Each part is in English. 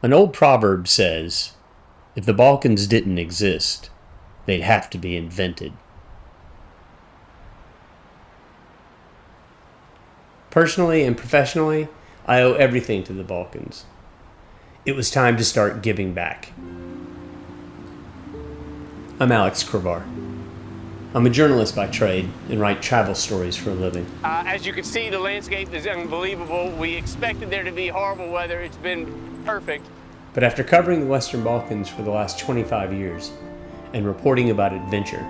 An old proverb says, if the Balkans didn't exist, they'd have to be invented. Personally and professionally, I owe everything to the Balkans. It was time to start giving back. I'm Alex Crevar. I'm a journalist by trade and write travel stories for a living. As you can see, the landscape is unbelievable. We expected there to be horrible weather. It's been perfect. But after covering the Western Balkans for the last 25 years and reporting about adventure,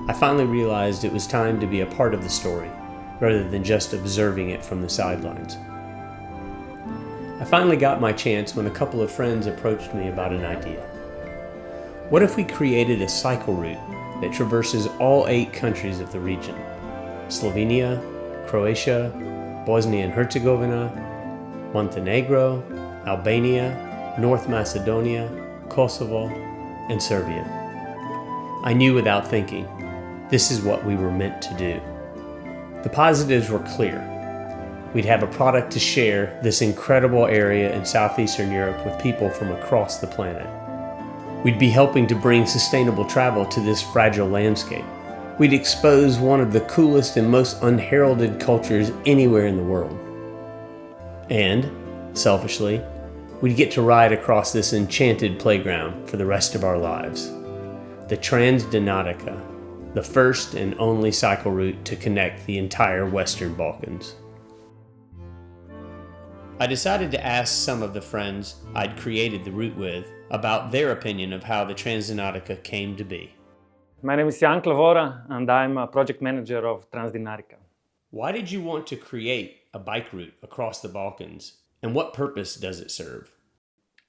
I finally realized it was time to be a part of the story rather than just observing it from the sidelines. I finally got my chance when a couple of friends approached me about an idea. What if we created a cycle route that traverses all 8 countries of the region? Slovenia, Croatia, Bosnia and Herzegovina, Montenegro, Albania, North Macedonia, Kosovo, and Serbia. I knew without thinking, this is what we were meant to do. The positives were clear. We'd have a product to share this incredible area in southeastern Europe with people from across the planet. We'd be helping to bring sustainable travel to this fragile landscape. We'd expose one of the coolest and most unheralded cultures anywhere in the world. And, selfishly, we'd get to ride across this enchanted playground for the rest of our lives. The Trans Dinarica, the first and only cycle route to connect the entire Western Balkans. I decided to ask some of the friends I'd created the route with about their opinion of how the Trans Dinarica came to be. My name is Klavora and I'm a project manager of Trans Dinarica. Why did you want to create a bike route across the Balkans, and what purpose does it serve?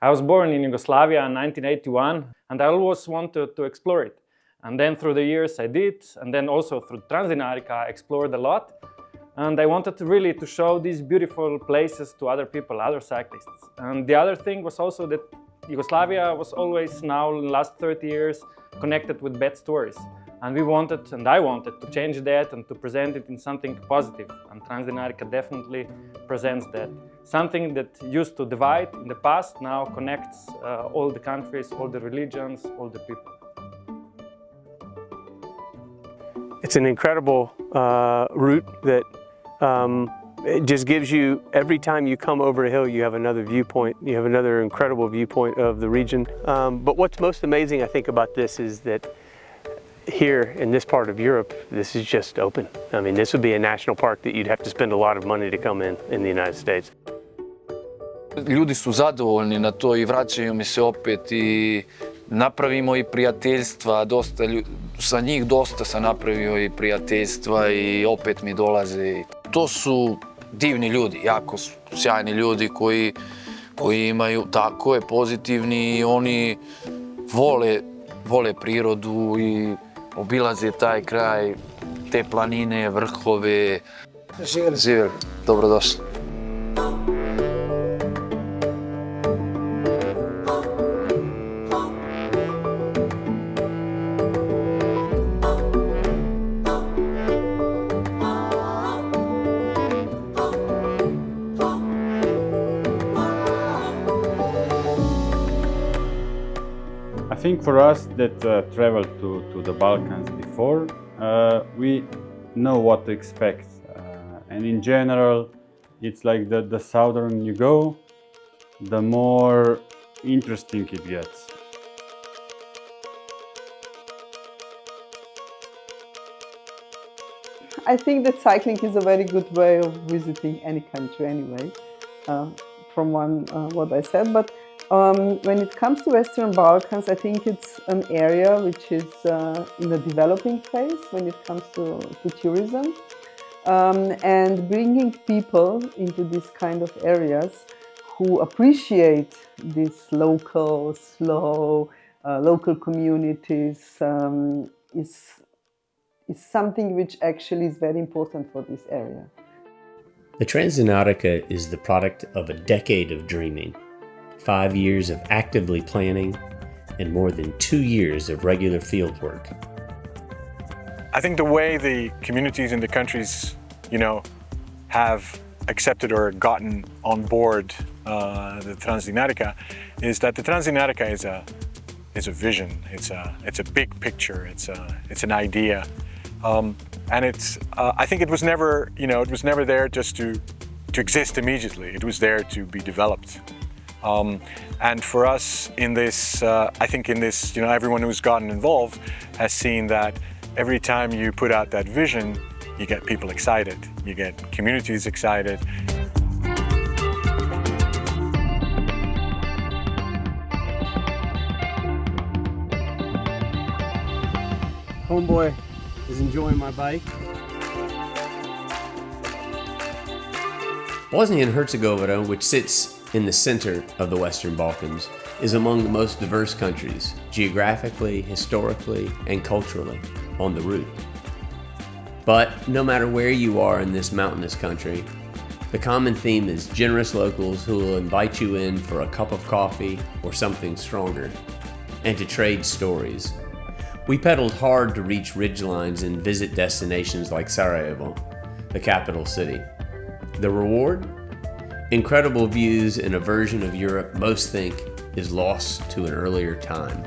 I was born in Yugoslavia in 1981 and I always wanted to explore it. And then through the years I did, and then also through Trans Dinarica I explored a lot. And I wanted to show these beautiful places to other people, other cyclists. And the other thing was also that Yugoslavia was always now, in the last 30 years, connected with bad stories. And I wanted to change that and to present it in something positive. And Trans Dinarica definitely presents that. Something that used to divide in the past now connects all the countries, all the religions, all the people. It's an incredible route that it just gives you, every time you come over a hill, you have another viewpoint. You have another incredible viewpoint of the region. But what's most amazing, I think, about this is that here in this part of Europe, this is just open. I mean, this would be a national park that you'd have to spend a lot of money to come in the United States. Ljudi su zadovoljni na to I vraćaju mi se opet I napravimo I prijateljstva, sa njih dosta sam napravio I prijateljstva I opet mi dolaze. To su divni ljudi, jako sjajni ljudi koji imaju, tako je, pozitivni I oni vole prirodu I obilaze taj kraj, te planine, vrhove. Živjeli, dobrodošli. I think for us that traveled to the Balkans before, we know what to expect. And in general, it's like the southern you go, the more interesting it gets. I think that cycling is a very good way of visiting any country anyway, from what I said. But when it comes to Western Balkans, I think it's an area which is in a developing phase when it comes to tourism. And bringing people into these kind of areas who appreciate these local, slow, local communities is something which actually is very important for this area. The Trans Dinarica is the product of a decade of dreaming, 5 years of actively planning, and more than 2 years of regular field work. I think the way the communities in the countries, have accepted or gotten on board the Trans Dinarica, is that the Trans Dinarica is a vision. It's a big picture. It's an idea, and it's. I think it was never, it was never there just to exist immediately. It was there to be developed. And for us in this, I think in this, everyone who's gotten involved has seen that every time you put out that vision, you get people excited, you get communities excited. Homeboy is enjoying my bike. Bosnia and Herzegovina, which sits in the center of the Western Balkans, is among the most diverse countries, geographically, historically, and culturally, on the route. But no matter where you are in this mountainous country, the common theme is generous locals who will invite you in for a cup of coffee or something stronger, and to trade stories. We pedaled hard to reach ridgelines and visit destinations like Sarajevo, the capital city. The reward? Incredible views in a version of Europe most think is lost to an earlier time.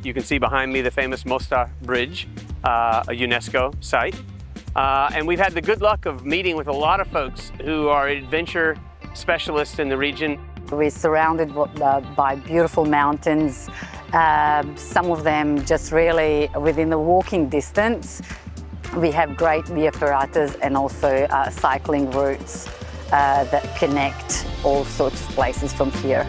You can see behind me the famous Mosta Bridge, a UNESCO site. And we've had the good luck of meeting with a lot of folks who are adventure specialists in the region. We're surrounded by beautiful mountains, some of them just really within the walking distance. We have great via ferratas and also cycling routes that connect all sorts of places from here.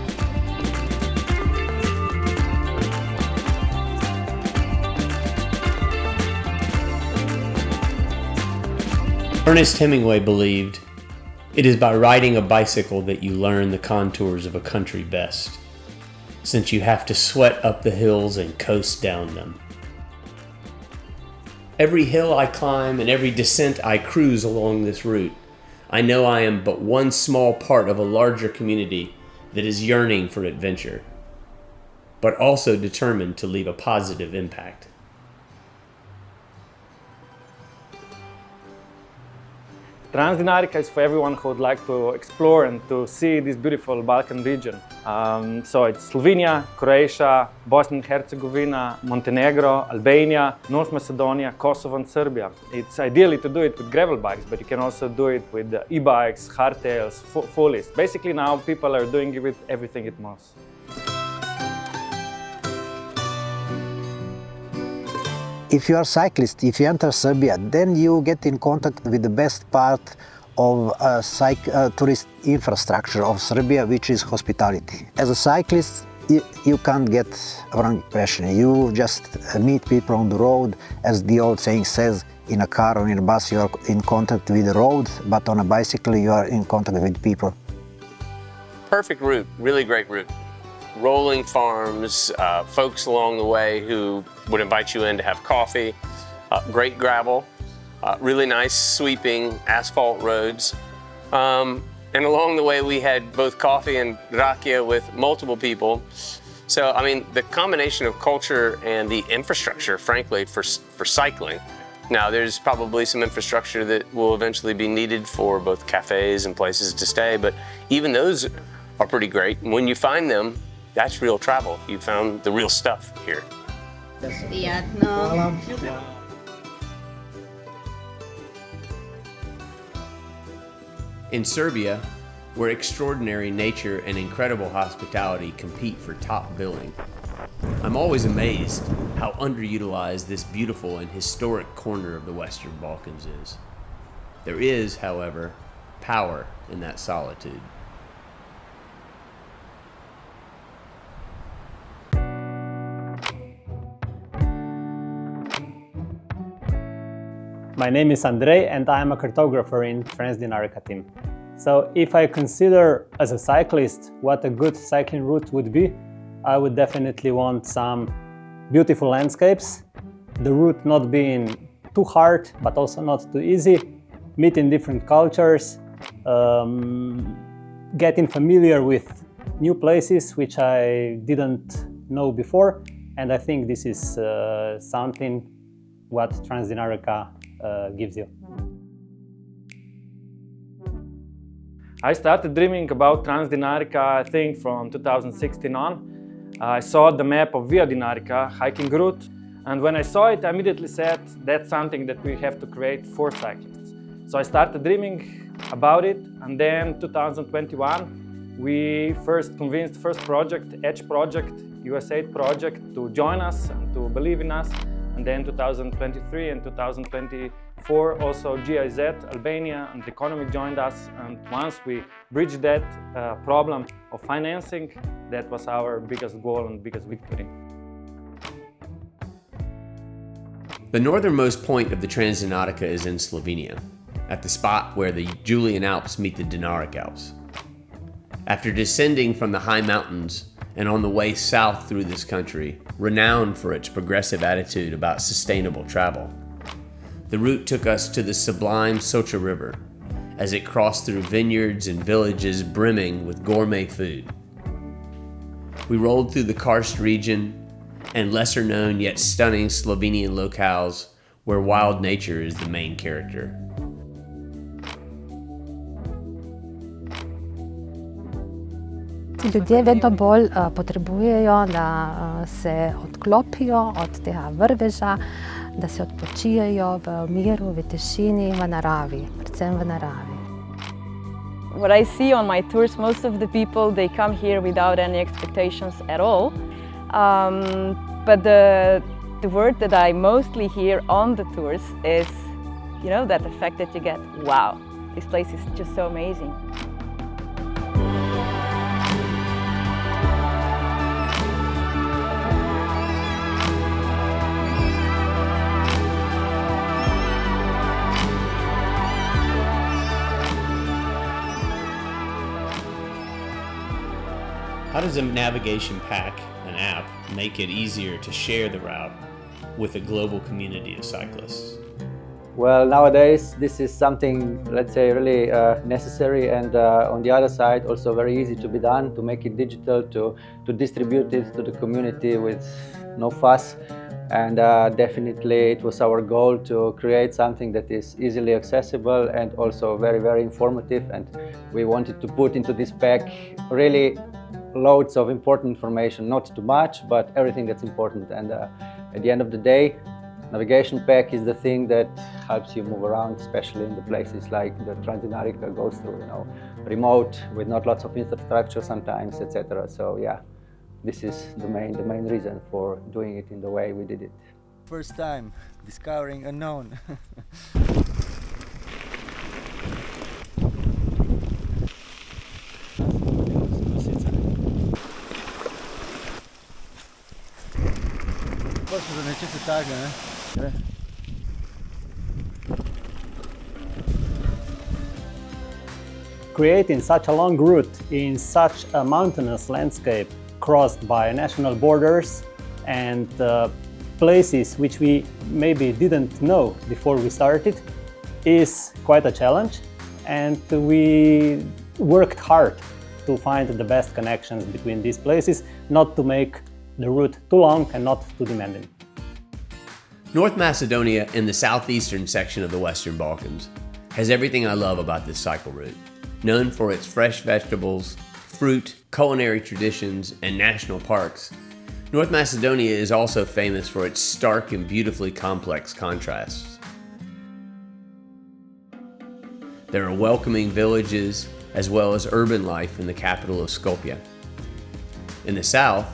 Ernest Hemingway believed, "It is by riding a bicycle that you learn the contours of a country best, since you have to sweat up the hills and coast down them." Every hill I climb and every descent I cruise along this route, I know I am but one small part of a larger community that is yearning for adventure, but also determined to leave a positive impact. Trans Dinarica is for everyone who would like to explore and to see this beautiful Balkan region. So it's Slovenia, Croatia, Bosnia and Herzegovina, Montenegro, Albania, North Macedonia, Kosovo and Serbia. It's ideally to do it with gravel bikes, but you can also do it with e-bikes, hardtails, fullies. Basically now people are doing it with everything it moves. If you are a cyclist, if you enter Serbia, then you get in contact with the best part of tourist infrastructure of Serbia, which is hospitality. As a cyclist, you can't get a wrong impression. You just meet people on the road. As the old saying says, in a car or in a bus you are in contact with the road, but on a bicycle you are in contact with people. Perfect route, really great route. Rolling farms, folks along the way who would invite you in to have coffee, great gravel, really nice sweeping asphalt roads. And along the way we had both coffee and rakia with multiple people. So, I mean, the combination of culture and the infrastructure, frankly, for cycling. Now, there's probably some infrastructure that will eventually be needed for both cafes and places to stay, but even those are pretty great. And when you find them, that's real travel. You found the real stuff here. In Serbia, where extraordinary nature and incredible hospitality compete for top billing, I'm always amazed how underutilized this beautiful and historic corner of the Western Balkans is. There is, however, power in that solitude. My name is Andrei and I am a cartographer in Trans Dinarica team. So if I consider as a cyclist what a good cycling route would be, I would definitely want some beautiful landscapes, the route not being too hard but also not too easy, meeting different cultures, getting familiar with new places which I didn't know before, and I think this is something what Trans Dinarica gives you. I started dreaming about Trans Dinarica, I think, from 2016 on. I saw the map of Via Dinarica hiking route, and when I saw it, I immediately said that's something that we have to create for cyclists. So I started dreaming about it, and then 2021 we first convinced first project, Edge Project, USAID project, to join us and to believe in us. And then 2023 and 2024 also GIZ, Albania and Economy joined us, and once we bridged that problem of financing, that was our biggest goal and biggest victory. The northernmost point of the Trans Dinarica is in Slovenia, at the spot where the Julian Alps meet the Dinaric Alps. After descending from the high mountains and on the way south through this country, renowned for its progressive attitude about sustainable travel, the route took us to the sublime Soča River as it crossed through vineyards and villages brimming with gourmet food. We rolled through the karst region and lesser-known yet stunning Slovenian locales where wild nature is the main character. Ljudje vedno bolj potrebujejo, da se odklopijo od tega vrveža, da se odpočijejo v miru, v tišini, v naravi, predvsem v naravi. What I see on my tours, most of the people, they come here without any expectations at all. But the word that I mostly hear on the tours is, you know, that the fact that you get, wow, this place is just so amazing. How does a navigation pack, an app, make it easier to share the route with a global community of cyclists? Well, nowadays this is something, let's say, really necessary, and on the other side also very easy to be done, to make it digital, to distribute it to the community with no fuss. And definitely it was our goal to create something that is easily accessible and also very, very informative, and we wanted to put into this pack really loads of important information, not too much, but everything that's important. And at the end of the day, navigation pack is the thing that helps you move around, especially in the places like the Trans Dinarica goes through, you know, remote with not lots of infrastructure sometimes, etc. So yeah, this is the main reason for doing it in the way we did it. First time discovering unknown. Creating such a long route in such a mountainous landscape crossed by national borders and places which we maybe didn't know before we started is quite a challenge, and we worked hard to find the best connections between these places, not to make the route too long and not too demanding. North Macedonia, in the southeastern section of the Western Balkans, has everything I love about this cycle route. Known for its fresh vegetables, fruit, culinary traditions, and national parks, North Macedonia is also famous for its stark and beautifully complex contrasts. There are welcoming villages as well as urban life in the capital of Skopje. In the south,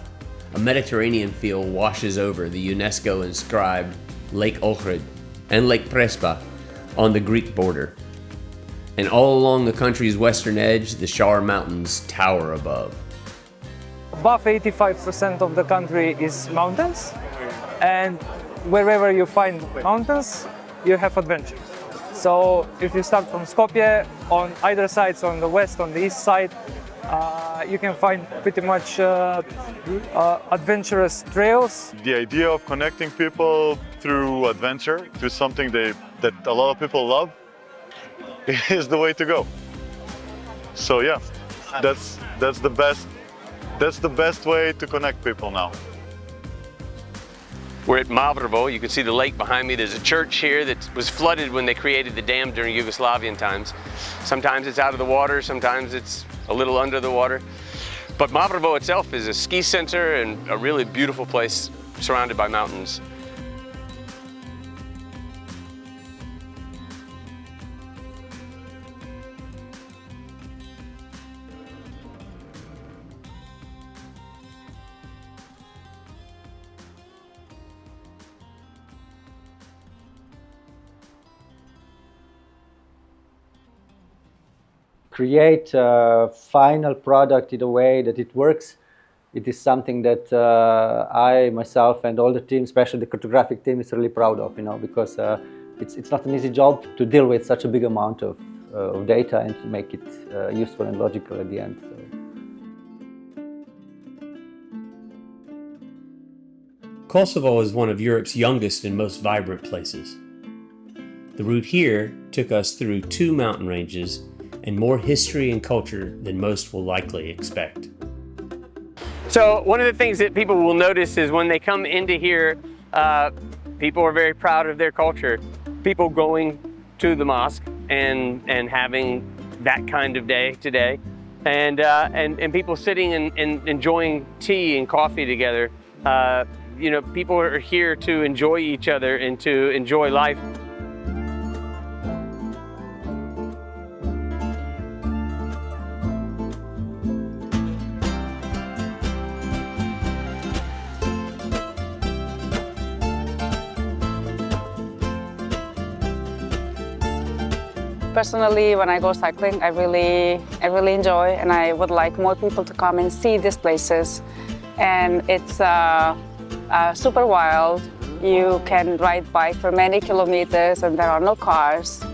a Mediterranean feel washes over the UNESCO-inscribed Lake Ohrid and Lake Prespa on the Greek border. And all along the country's western edge, the Shar Mountains tower above. Above 85% of the country is mountains, and wherever you find mountains, you have adventure. So if you start from Skopje, on either side, so on the west, on the east side, you can find pretty much adventurous trails. The idea of connecting people through adventure, through something that a lot of people love, is the way to go. So yeah, that's the best way to connect people now. We're at Mavrovo. You can see the lake behind me. There's a church here that was flooded when they created the dam during Yugoslavian times. Sometimes it's out of the water, sometimes it's a little under the water. But Mavrovo itself is a ski center and a really beautiful place surrounded by mountains. Create a final product in a way that it works. It is something that I, myself, and all the team, especially the cartographic team, is really proud of, because it's not an easy job to deal with such a big amount of data and to make it useful and logical at the end. So. Kosovo is one of Europe's youngest and most vibrant places. The route here took us through 2 mountain ranges and more history and culture than most will likely expect. So one of the things that people will notice is when they come into here, people are very proud of their culture. People going to the mosque and having that kind of day today, and people sitting and enjoying tea and coffee together. People are here to enjoy each other and to enjoy life. Personally, when I go cycling, I really enjoy, and I would like more people to come and see these places. And it's super wild. You can ride bike for many kilometers, and there are no cars.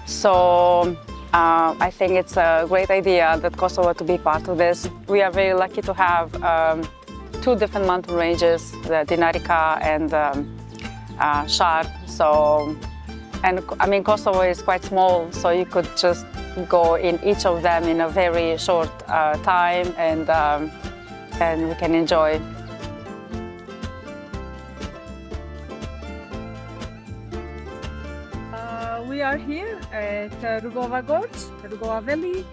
So I think it's a great idea that Kosovo to be part of this. We are very lucky to have 2 different mountain ranges, the Dinarica and Shar. And I mean, Kosovo is quite small, so you could just go in each of them in a very short time, and we can enjoy. We are here at Rugova Gorge, Rugova Valley,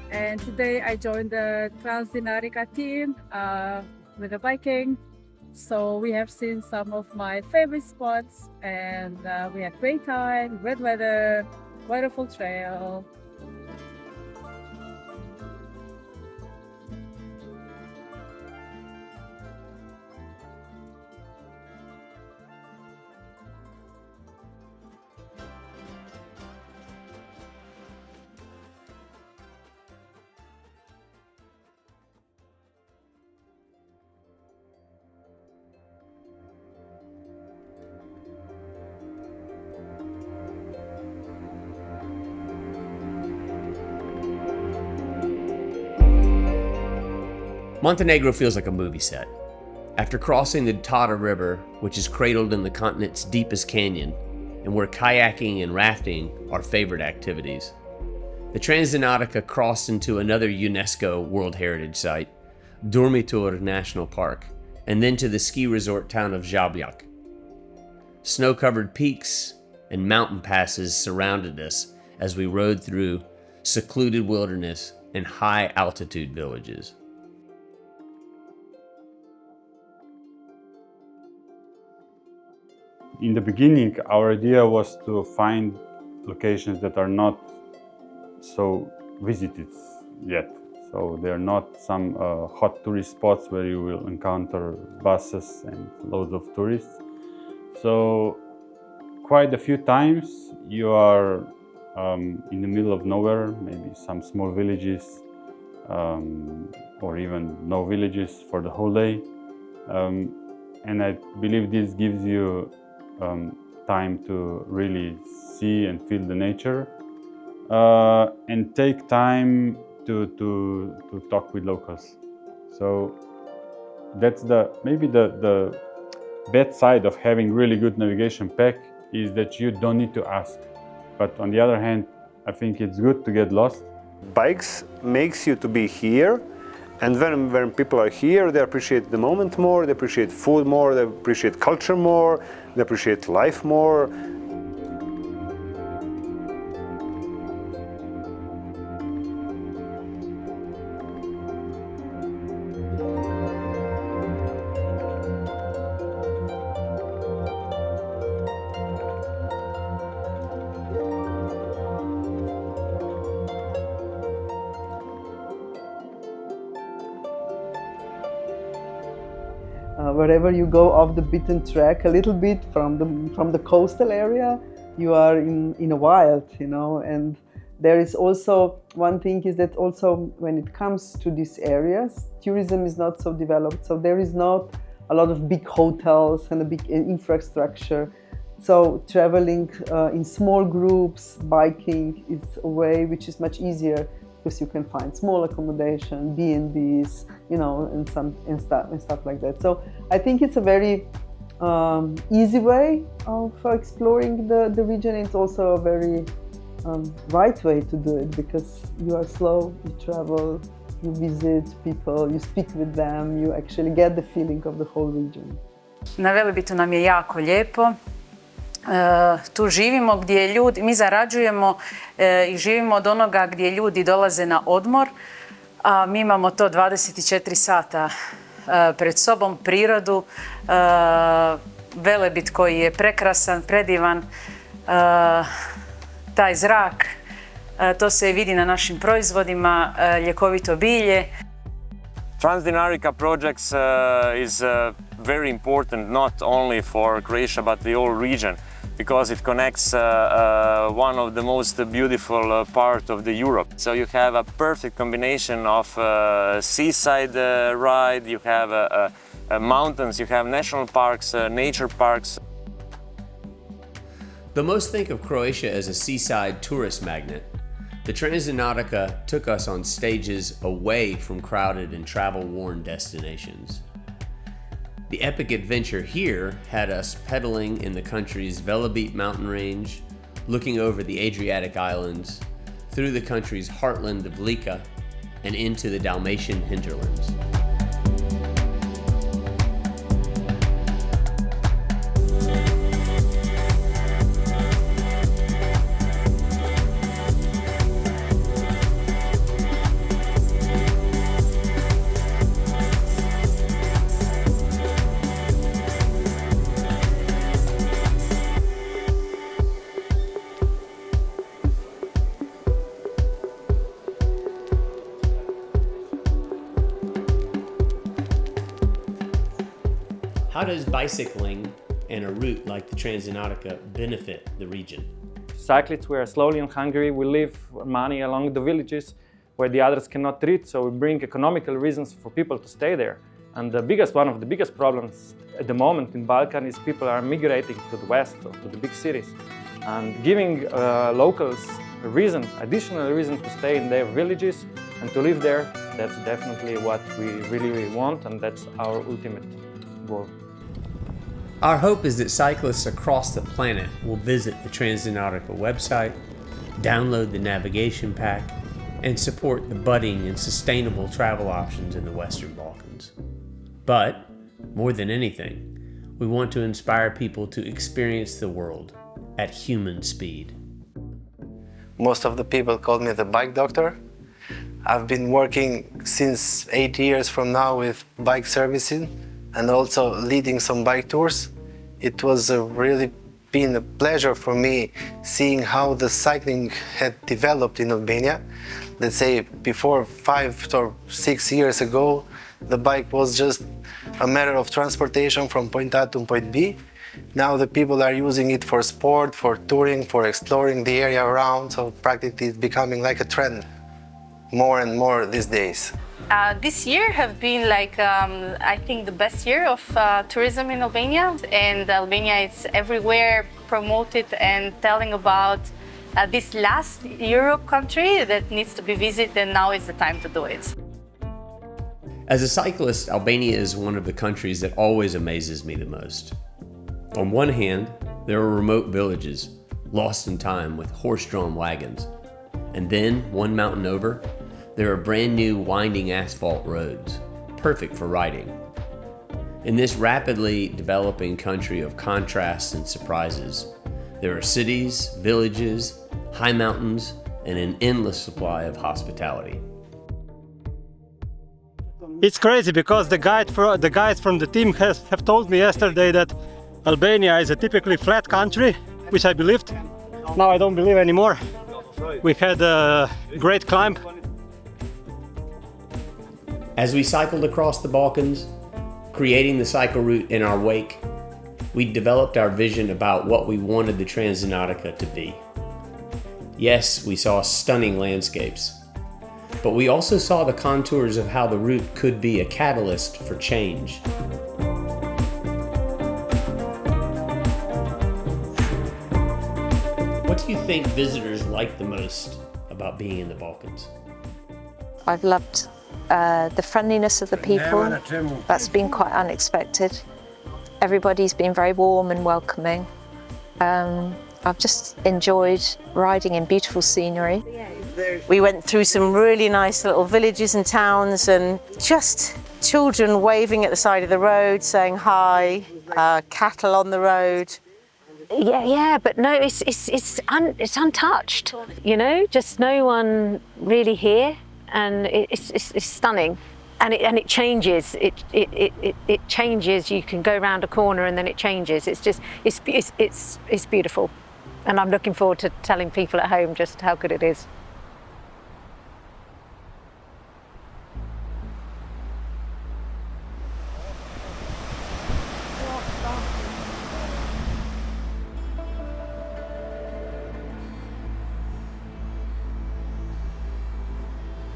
and today I joined the Trans Dinarica team with the biking. So we have seen some of my favorite spots, and we had great time, great weather, wonderful trail. Montenegro feels like a movie set. After crossing the Tata River, which is cradled in the continent's deepest canyon, and where kayaking and rafting are favorite activities, the Trans Dinarica crossed into another UNESCO World Heritage Site, Durmitor National Park, and then to the ski resort town of Žabljak. Snow-covered peaks and mountain passes surrounded us as we rode through secluded wilderness and high-altitude villages. In the beginning, our idea was to find locations that are not so visited yet. So they're not some hot tourist spots where you will encounter buses and loads of tourists. So quite a few times you are in the middle of nowhere, maybe some small villages or even no villages for the whole day. And I believe this gives you time to really see and feel the nature, and take time to talk with locals. So that's maybe the bad side of having really good navigation pack is that you don't need to ask. But on the other hand, I think it's good to get lost. Bikes makes you to be here, and when people are here, they appreciate the moment more, they appreciate food more, they appreciate culture more, they appreciate life more. Wherever you go off the beaten track a little bit from the coastal area, you are in a wild, you know. And there is also one thing is that also when it comes to these areas, tourism is not so developed, so there is not a lot of big hotels and a big infrastructure. So traveling in small groups, biking is a way which is much easier, because you can find small accommodation, B&Bs, you know, and stuff like that. So I think it's a very easy way of exploring the region. It's also a very right way to do it, because you are slow, you travel, you visit people, you speak with them, you actually get the feeling of the whole region. Na Velebitu nam je jako lijepo. Tu živimo gdje ljudi, mi zarađujemo i živimo od onoga gdje ljudi dolaze na odmor, a mi imamo to 24 sata pred sobom, prirodu, Velebit koji je prekrasan, predivan, taj zrak, to se vidi na našim proizvodima, ljekovito bilje. Trans Dinarica projects is very important not only for Croatia but the whole region, because it connects one of the most beautiful part of the Europe. So you have a perfect combination of seaside ride, you have mountains, you have national parks, nature parks. Though most think of Croatia as a seaside tourist magnet, the Trans Dinarica took us on stages away from crowded and travel-worn destinations. The epic adventure here had us pedaling in the country's Velebit mountain range, looking over the Adriatic islands, through the country's heartland of Lika, and into the Dalmatian hinterlands. How does bicycling and a route like the Trans Dinarica benefit the region? Cyclists, we are slowly in Hungary. We leave money along the villages where the others cannot reach, so we bring economical reasons for people to stay there. And one of the biggest problems at the moment in Balkan is people are migrating to the west or to the big cities. And giving locals a reason, additional reason to stay in their villages and to live there, that's definitely what we really want, and that's our ultimate goal. Our hope is that cyclists across the planet will visit the Trans Dinarica website, download the navigation pack, and support the budding and sustainable travel options in the Western Balkans. But, more than anything, we want to inspire people to experience the world at human speed. Most of the people call me the bike doctor. I've been working since 8 years from now with bike servicing and also leading some bike tours. It was really been a pleasure for me seeing how the cycling had developed in Albania. Let's say before 5 or 6 years ago, the bike was just a matter of transportation from point A to point B. Now the people are using it for sport, for touring, for exploring the area around, so practically it's becoming like a trend. more and more these days. This year have been like, I think the best year of tourism in Albania, and Albania is everywhere promoted and telling about this last Europe country that needs to be visited, and now is the time to do it. As a cyclist, Albania is one of the countries that always amazes me the most. On one hand, there are remote villages, lost in time with horse-drawn wagons. And then, one mountain over, there are brand new winding asphalt roads, perfect for riding. In this rapidly developing country of contrasts and surprises, there are cities, villages, high mountains, and an endless supply of hospitality. It's crazy because the guys from the team have told me yesterday that Albania is a typically flat country, which I believed. Now I don't believe anymore. We had a great climb. As we cycled across the Balkans, creating the cycle route in our wake, we developed our vision about what we wanted the Trans Dinarica to be. Yes, we saw stunning landscapes, but we also saw the contours of how the route could be a catalyst for change. What do you think visitors like the most about being in the Balkans? I've loved the friendliness of the people. That's been quite unexpected. Everybody's been very warm and welcoming. I've just enjoyed riding in beautiful scenery. We went through some really nice little villages and towns, and just children waving at the side of the road, saying hi, cattle on the road. Yeah, but no, it's untouched, you know, just no one really here, and it's stunning, and it changes. It changes. You can go around a corner and then it changes. It's beautiful, and I'm looking forward to telling people at home just how good it is.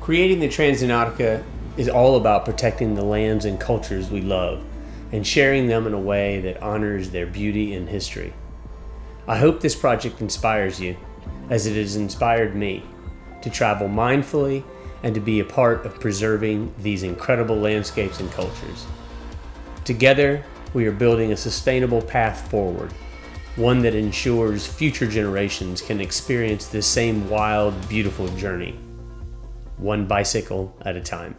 Creating the Trans Dinarica is all about protecting the lands and cultures we love and sharing them in a way that honors their beauty and history. I hope this project inspires you, as it has inspired me, to travel mindfully and to be a part of preserving these incredible landscapes and cultures. Together, we are building a sustainable path forward, one that ensures future generations can experience this same wild, beautiful journey, one bicycle at a time.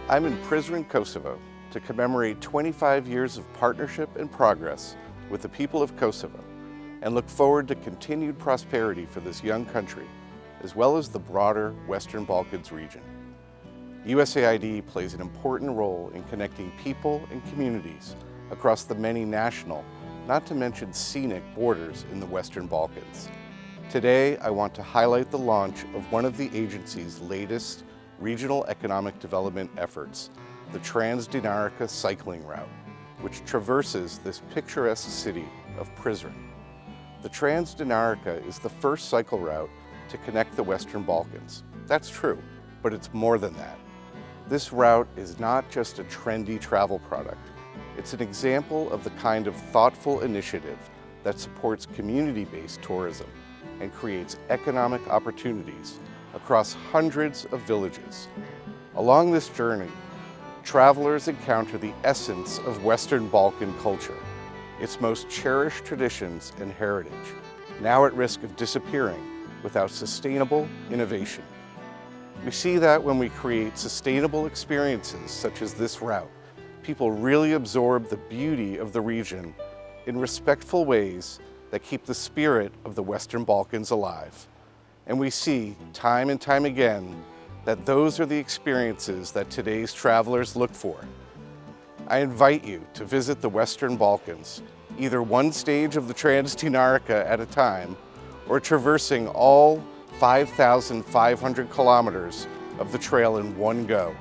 I'm in Prizren, Kosovo, to commemorate 25 years of partnership and progress with the people of Kosovo, and look forward to continued prosperity for this young country, as well as the broader Western Balkans region. USAID plays an important role in connecting people and communities across the many national, not to mention scenic, borders in the Western Balkans. Today, I want to highlight the launch of one of the agency's latest regional economic development efforts, the Trans Dinarica Cycling Route, which traverses this picturesque city of Prizren. The Trans Dinarica is the first cycle route to connect the Western Balkans. That's true, but it's more than that. This route is not just a trendy travel product. It's an example of the kind of thoughtful initiative that supports community-based tourism and creates economic opportunities across hundreds of villages. Along this journey, travelers encounter the essence of Western Balkan culture, its most cherished traditions and heritage, now at risk of disappearing without sustainable innovation. We see that when we create sustainable experiences such as this route, people really absorb the beauty of the region in respectful ways that keep the spirit of the Western Balkans alive. And we see time and time again that those are the experiences that today's travelers look for. I invite you to visit the Western Balkans, either one stage of the Trans Dinarica at a time, or traversing all 5,500 kilometers of the trail in one go.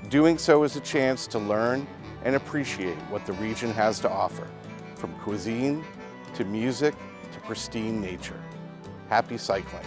Doing so is a chance to learn and appreciate what the region has to offer, from cuisine to music to pristine nature. Happy cycling.